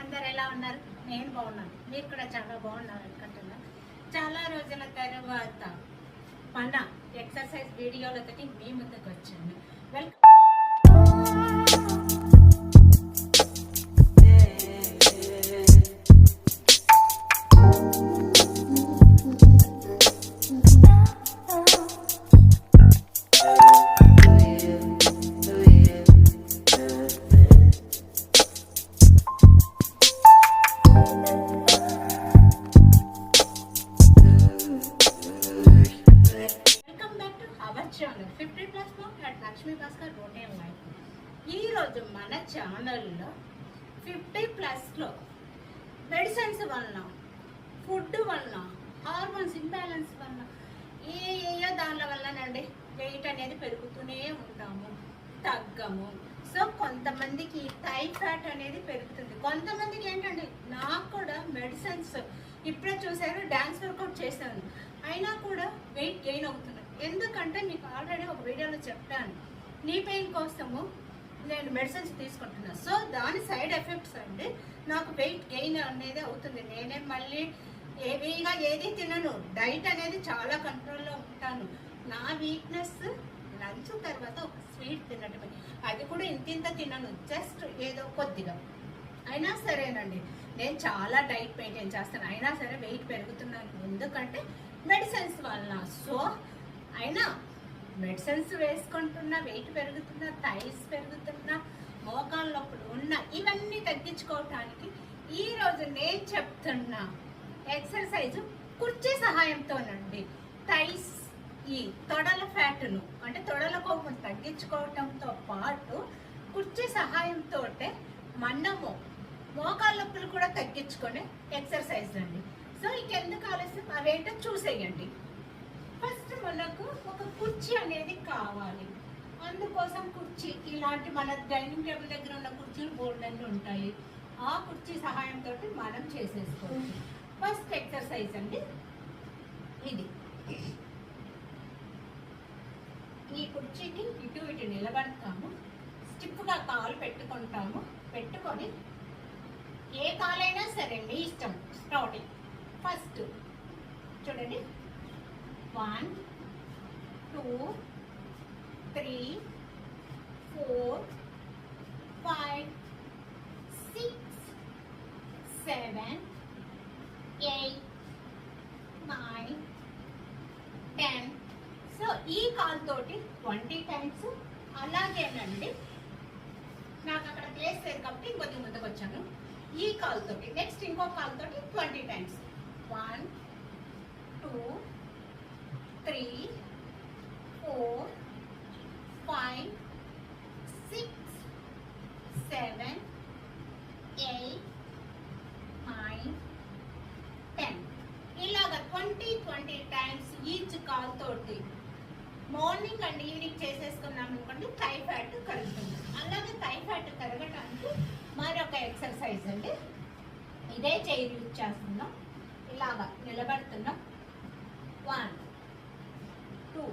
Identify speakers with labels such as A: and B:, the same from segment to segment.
A: అందరు ఎలా ఉన్నారు? నేను బాగున్నాను, మీరు కూడా చాలా బాగున్నారు అనుకుంటున్నా. చాలా రోజుల తర్వాత మన ఎక్సర్సైజ్ వీడియోలతో మీ ముందుకు వచ్చాను. Welcome. Channel 50+ Lakshmi Bhaskar routine life. ఈరోజు మన ఛానల్లో 50+లో మెడిసిన్స్ వలన, ఫుడ్ వలన, హార్మోన్స్ ఇంబ్యాలెన్స్ వలన ఏయో దానిల వల్లనండి వెయిట్ అనేది పెరుగుతూనే ఉంటాము, తగ్గము. సో కొంతమందికి థై ఫ్యాట్ అనేది పెరుగుతుంది, కొంతమందికి ఏంటంటే నాకు కూడా మెడిసిన్స్ ఇప్పుడే చూసారు, డ్యాన్స్ వర్కౌట్ చేశాను అయినా కూడా వెయిట్ గెయిన్ అవుతుంది. ఎందుకంటే మీకు ఆల్రెడీ ఒక వీడియోలో చెప్పాను, నీ పెయిన్ కోసము నేను మెడిసిన్స్ తీసుకుంటున్నాను. సో దాని సైడ్ ఎఫెక్ట్స్ అండి నాకు వెయిట్ గెయిన్ అనేది అవుతుంది. నేనే మళ్ళీ హెవీగా ఏది తినను, డైట్ అనేది చాలా కంట్రోల్లో ఉంటాను. నా వీక్నెస్ లంచ్ తర్వాత ఒక స్వీట్ తినడమే, అది కూడా ఇంత తినను, జస్ట్ ఏదో కొద్దిగా. అయినా సరేనండి నేను చాలా డైట్ మెయింటైన్ చేస్తాను, అయినా సరే వెయిట్ పెరుగుతున్నాను. ఎందుకంటే మెడిసిన్స్ వలన. సో అయినా మెడిసిన్స్ వేసుకుంటున్నా, వెయిట్ పెరుగుతున్నా, థైస్ పెరుగుతున్నా, మోకాళ్ళ నొప్పులు ఉన్న ఇవన్నీ తగ్గించుకోవటానికి ఈరోజు నేను చెప్తున్నా ఎక్సర్సైజ్ కుర్చీ సహాయంతోనండి థైస్, ఈ తొడల ఫ్యాట్ను అంటే తొడల కొవ్వును తగ్గించుకోవటంతో పాటు కుర్చీ సహాయంతో మనము మోకాళ్ళ నొప్పులు కూడా తగ్గించుకునే ఎక్సర్సైజ్ అండి. సో ఇంకెందుకు ఆలస్యం, అవేంటో చూసేయండి. ఫస్ట్ మనకు ఒక కుర్చీ అనేది కావాలి. అందుకోసం కుర్చీ ఇలాంటి మన డైనింగ్ టేబుల్ దగ్గర ఉన్న కుర్చీలు బోర్డు అన్నీ ఉంటాయి. ఆ కుర్చీ సహాయంతో మనం చేసేసుకోవచ్చు. ఫస్ట్ ఎక్సర్సైజ్ అండి ఇది. ఈ కుర్చీకి ఇటు నిలబడతాము, స్టిఫ్గా కాలు పెట్టుకుంటాము. పెట్టుకొని ఏ కాలైనా సరే మీ ఇష్టం. స్టార్టింగ్ ఫస్ట్ చూడండి, 1 2 3 4 5 6 7 8 9 10. సో ఈ కాలుతోటి 20 టైమ్స్. అలాగేనండి నాకు అక్కడ ప్లేస్ లేదు కాబట్టి ఇంకొద్ది ముందుకు వచ్చాను. ఈ కాలుతోటి నెక్స్ట్ ఇంకో కాలుతోటి 20 టైమ్స్. 1 2 3 4 5 6 7 8 9 10. ఇలాగా 20 టైమ్స్ ఈచ్ కాల్ తోటి మార్నింగ్ అండ్ ఈవినింగ్ చేసేసుకున్నాం అనుకోండి, థై ఫ్యాట్ కరుగుతుంది. అలాగే థై ఫ్యాట్ కరగటానికి మరొక ఎక్సర్సైజ్ అండి. ఇదే చైర్ యూజ్ చేస్తున్నాం. ఇలాగా నిలబడుతున్నాం. 1 2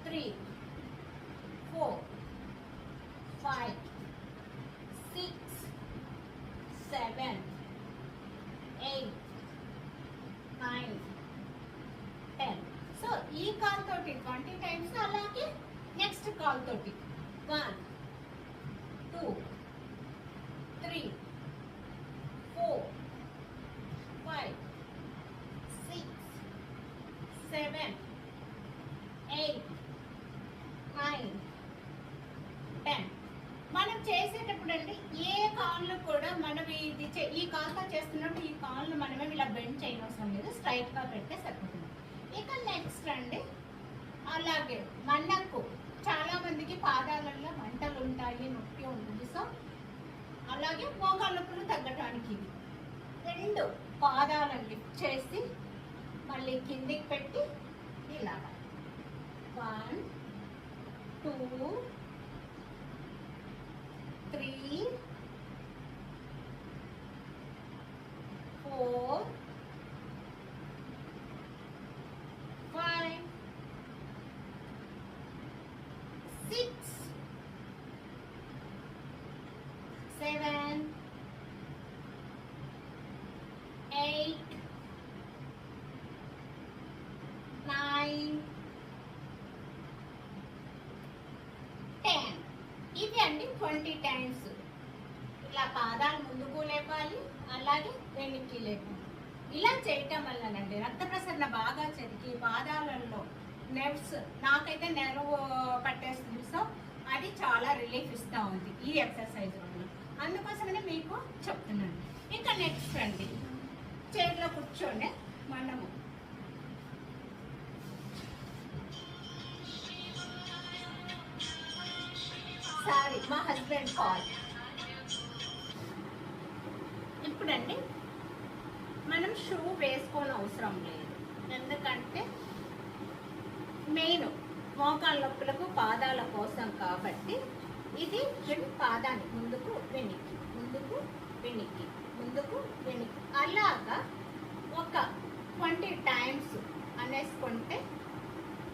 A: 3 4 5 6 7 8 9 10. సో ఈ కాల్ తోటి 20 టైమ్స్. అలాగే నెక్స్ట్ కాల్ తోటి 1 2 3 4 5 6 7 8 9 10. మనం చేసేటప్పుడు అండి ఏ కాళ్ళు కూడా మనం ఈ కాల్తో చేస్తున్నప్పుడు ఈ కాళ్ళు మనమే ఇలా బెండ్ చేయనవసరం లేదు, స్ట్రైట్గా పెడితే సరిపోతుంది. ఇక నెక్స్ట్ అండి, అలాగే మనకు చాలా మందికి పాదాలలో మంటలు ఉంటాయి, నొప్పి ఉంటుంది. సో అలాగే మోకాళ్ళ నొప్పులు తగ్గటానికి రెండు పాదాలను లిఫ్ట్ చేసి మళ్ళీ కిందికి పెట్టి ఇలాగా 1 2 3 4 5 6 7 20 టైమ్స్ ఇలా పాదాలు ముందుకు లేపాలి, అలాగే వెనక్కి లేపాలి. ఇలా చేయటం వల్లనండి రక్త ప్రసరణ బాగా జరిగి పాదాలలో నెర్వ్స్, నాకైతే నెర్వ్ పట్టేస్తుంది, సో అది చాలా రిలీఫ్ ఇస్తూ ఉంది ఈ ఎక్సర్సైజ్ వల్ల. అందుకోసమనే మీకు చెప్తున్నాను. ఇంకా నెక్స్ట్ అండి, చైర్లో కూర్చోండి. మనము సారీ, మా హస్బెండ్ కాల్. ఇప్పుడండి మనం షూ వేసుకోని అవసరం లేదు, ఎందుకంటే మెయిన్ మోకాళ్ళ నొప్పులకు పాదాల కోసం కాబట్టి ఇది పాదాన్ని ముందుకు వెనక్కి, ముందుకు వెనక్కి, ముందుకు వెనక్కి అలాగా ఒక 20 టైమ్స్ అనేసుకుంటే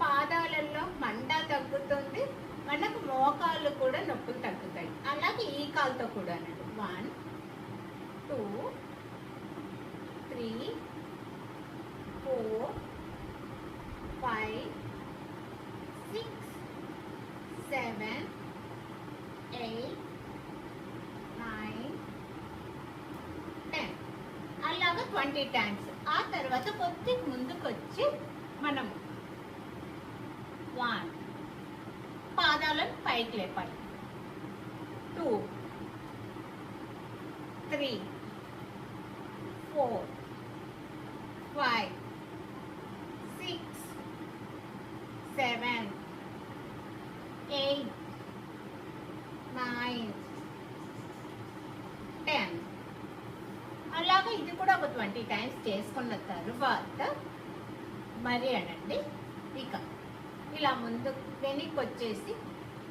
A: పాదాలలో మంట తగ్గుతుంది, మనకు మోకాళ్ళు కూడా నొప్పులు తగ్గుతాయి. అలాగే ఈ కాలుతో కూడా 1 2 3 4 5 6 7 8 9 10 అలాగా 20 టైమ్స్. ఆ తర్వాత కొద్దిగా ముందుకు వచ్చి మనం 1 పాదాలను పైకి లేపాలి, 2 3 4 5 6 7 8 9 10 అలాగా ఇది కూడా ఒక 20 టైమ్స్ చేసుకున్న తర్వాత మరి అనండి ఇక ఇలా ముందు వెనక్కి వచ్చేసి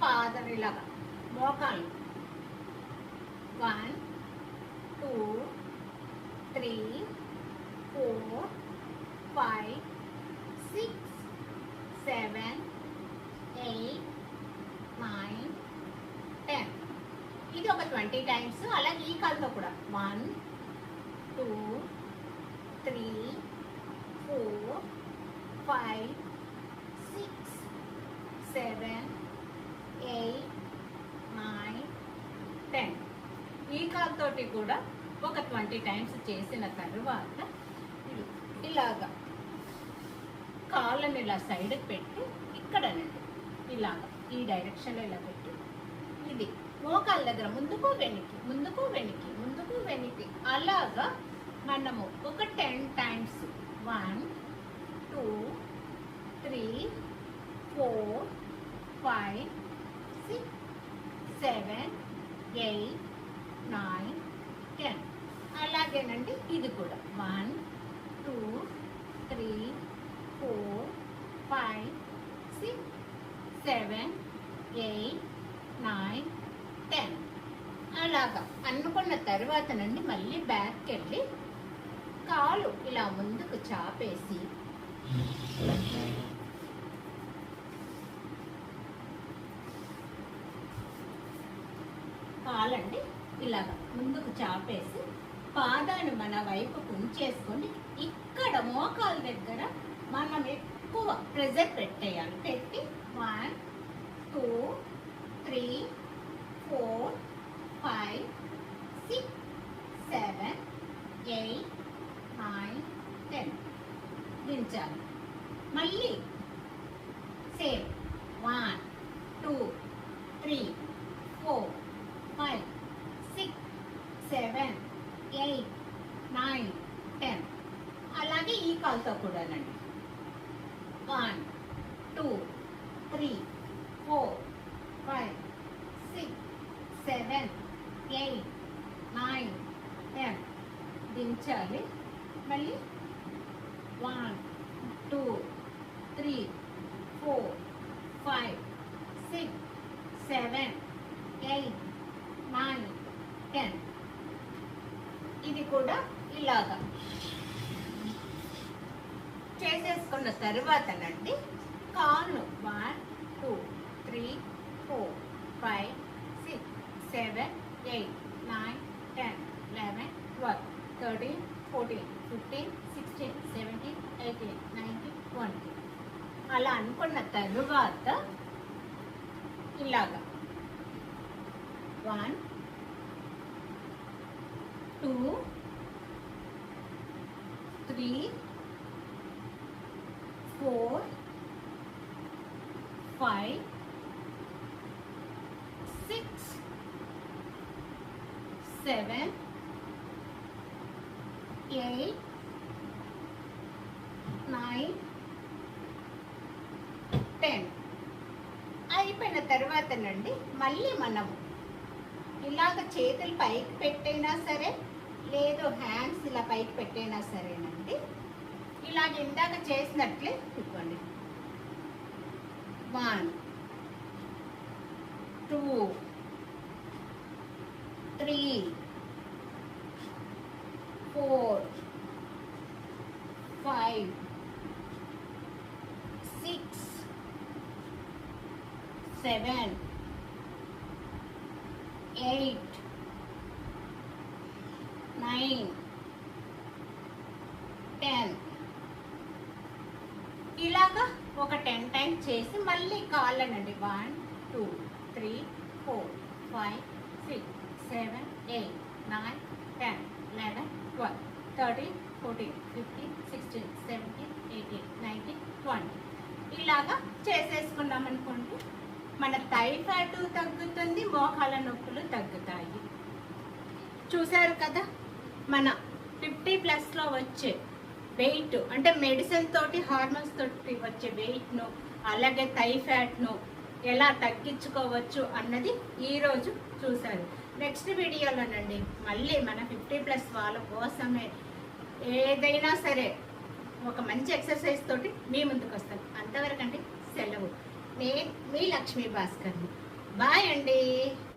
A: పాదం ఇలాగా మోకాలు 1 2 3 4 5 6 7 8 9 10 ఇది ఒక 20 టైమ్స్. అలాగే ఈ కాలుతో కూడా 1 2 3 4 5 6 7 8 9 10 ఈ కాలుతోటి కూడా ఒక 20 టైమ్స్ చేసిన తర్వాత ఇలాగా కాళ్ళని ఇలా సైడ్కి పెట్టి ఇక్కడనండి ఇలాగా ఈ డైరెక్షన్లో ఇలా పెట్టి ఇది మోకాళ్ళ దగ్గర ముందుకు వెనక్కి, ముందుకు వెనక్కి, ముందుకు వెనక్కి అలాగా మనము ఒక 10 టైమ్స్ 1 2 3 4 5 6 7 8 9 10 అలాగేనండి ఇది కూడా 1 2 3 4 5 6 7 8 9 10 అలాగా అనుకున్న తర్వాత నుండి మళ్ళీ బ్యాక్కి వెళ్ళి కాలు ఇలా ముందుకు చాపేసి కాలండి ఇలాగా ముందుకు చాపేసి పాదాన్ని మన వైపు ఉంచేసుకొని ఇక్కడ మోకాల దగ్గర మనం ఎక్కువ ప్రెజర్ పెట్టేయాలి. పెట్టి 1 2 3 4 5 6 7 8 9 10 దించాలి. మళ్ళీ సేమ్ 1 2 3 4 5 6 7 8 9 10 అలాగే ఈ కాలుతో కూడానండి 1 2 3 4 5 6 7 8 9 10 దించాలి. మళ్ళీ 1 2 3 4 5 6 7 8 9 10 ఇది కూడా ఇలాగా చేసేసుకున్న తర్వాతనండి కాళ్ళు 1 2 3 4 5 6 7 8 9 10 11 12 13 14 15 16 17 18 19 20 అలా అనుకున్న తరువాత ఇలాగా 1 2 3 4 5 6 7 8 9 10 అయిపోయిన తర్వాతనండి మళ్ళీ మనం ఇలాగ చేతులు పైకి పెట్టైనా సరే లేదు హ్యాండ్స్ ఇలా పైకి పెట్టైనా సరేనండి ఇలాగ ఇందాక చేసినట్లే ఇవ్వండి 1 2 3 4 5 6 7 8 9 10 ఇలాగా ఒక 10 టైమ్స్ చేసి మళ్ళీ కాళ్ళనండి 1 2 3 4 5 6 7 8 9 10 11 12 13 14 15 16 17 18 19 20 ఇలాగా చేసేసుకున్నాం అనుకోండి మన థై ఫ్యాట్ తగ్గుతుంది, మోకాళ్ళ నొప్పులు తగ్గుతాయి. చూసారు కదా, మన 50+లో వచ్చే వెయిట్ అంటే మెడిసిన్ తోటి హార్మోన్స్ తోటి వచ్చే వెయిట్ను అలాగే థై ఫ్యాట్ను ఎలా తగ్గించుకోవచ్చు అన్నది ఈరోజు చూసారు. నెక్స్ట్ వీడియోలోనండి మళ్ళీ మన 50+ వాళ్ళ కోసమే ఏదైనా సరే ఒక మంచి ఎక్సర్సైజ్ తోటి మీ ముందుకు వస్తాను. అంతవరకండి సెలవు. నేను మీ లక్ష్మీ భాస్కర్ని. బాయ్ అండి.